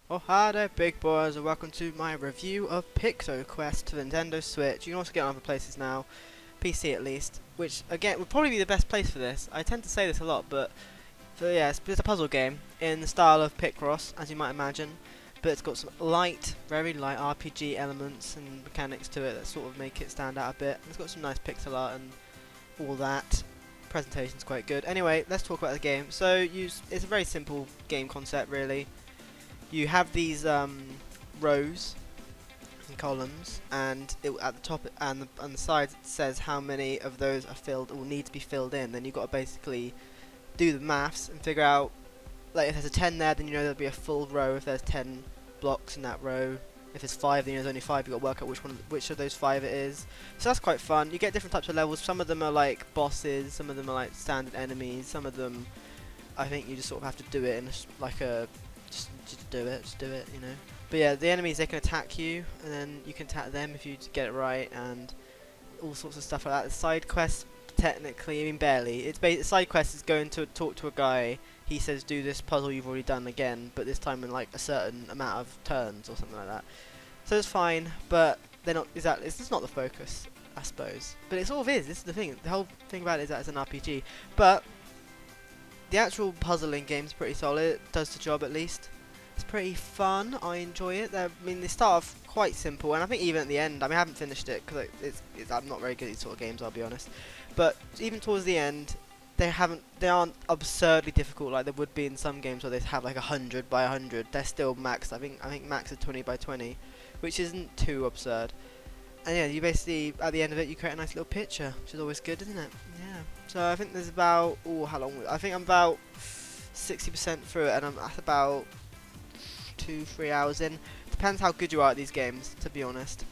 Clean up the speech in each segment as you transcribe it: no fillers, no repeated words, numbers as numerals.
Oh hi there big boys and welcome to my review of PictoQuest to the Nintendo Switch. You can also get it on other places now, PC at least, which again would probably be the best place for this. I tend to say this a lot, but so yeah, it's a puzzle game in the style of Picross, as you might imagine, but it's got some very light RPG elements and mechanics to it that sort of make it stand out a bit. It's got some nice pixel art and all that. Presentation's quite good. Anyway, let's talk about the game. So it's a very simple game concept really. You have these rows and columns, and at the top and on the sides it says how many of those are filled or need to be filled in. Then you've got to basically do the maths and figure out, like, if there's a 10 there, then you know there'll be a full row. If there's 10 blocks in that row, if there's 5, then you know there's only 5. You've got to work out which of those 5 it is. So that's quite fun. You get different types of levels. Some of them are like bosses, some of them are like standard enemies, some of them I think you just sort of have to do it in like a just do it, you know. But yeah, the enemies, they can attack you, and then you can attack them if you get it right, and all sorts of stuff like that. The side quests, technically, I mean barely. Side quest is going to talk to a guy. He says do this puzzle you've already done again, but this time in like a certain amount of turns or something like that. So it's fine, but they're not exactly. It's just not the focus, I suppose. But it sort of is. This is the thing. The whole thing about it is that it's an RPG, but the actual puzzling game's pretty solid. It does the job at least. It's pretty fun. I enjoy it. I mean, they start off quite simple, and I think even at the end, I mean, I haven't finished it because I'm not very good at these sort of games, I'll be honest. But even towards the end, they aren't absurdly difficult like they would be in some games where they have like 100 by 100. They're still maxed. I think max is 20 by 20, which isn't too absurd. And yeah, you basically, at the end of it, you create a nice little picture, which is always good, isn't it? Yeah. So I think there's about, how long? I think I'm about 60% through it, and I'm at about 2-3 hours in. Depends how good you are at these games, to be honest.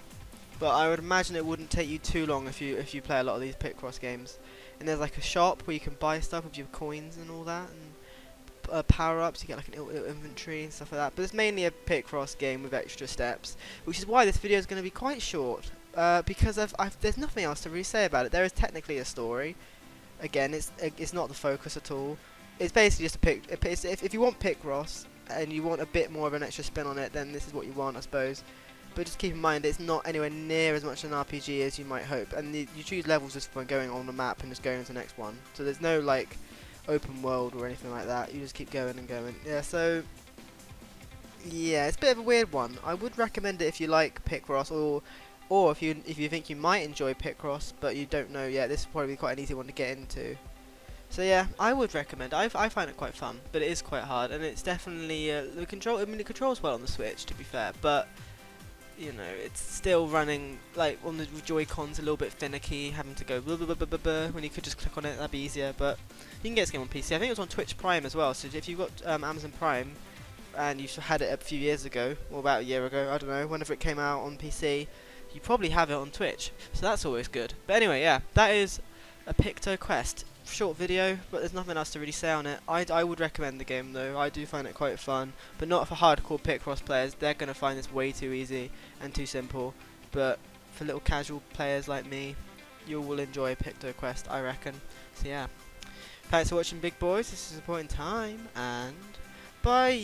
But I would imagine it wouldn't take you too long if you play a lot of these Picross games. And there's like a shop where you can buy stuff with your coins and all that, and power-ups. You get like an little inventory and stuff like that. But it's mainly a Picross game with extra steps, which is why this video is going to be quite short. Because there's nothing else to really say about it. There is technically a story. Again, it's not the focus at all. It's basically just if you want Picross and you want a bit more of an extra spin on it, then this is what you want, I suppose. But just keep in mind, it's not anywhere near as much an RPG as you might hope. And you choose levels just by going on the map and just going to the next one. So there's no like open world or anything like that. You just keep going and going. Yeah, so yeah, it's a bit of a weird one. I would recommend it if you like Picross, or if you think you might enjoy Picross but you don't know yet. This would probably be quite an easy one to get into. So yeah, I would recommend. I find it quite fun, but it is quite hard, and it's definitely the control. I mean, it controls well on the Switch, to be fair, but you know, it's still running like on the Joy-Cons a little bit finicky, having to go blah, blah, blah, blah, blah, when you could just click on it. That'd be easier. But you can get this game on PC. I think it was on Twitch Prime as well. So if you've got Amazon Prime and you had it a few years ago, or about a year ago, I don't know, whenever it came out on PC, you probably have it on Twitch. So that's always good. But anyway, yeah, that is a PictoQuest. Short video, but there's nothing else to really say on it. I would recommend the game though. I do find it quite fun, but not for hardcore Picross players. They're going to find this way too easy and too simple. But for little casual players like me, you will enjoy PictoQuest, I reckon. So yeah, thanks for watching, big boys. This is a point in time, and bye.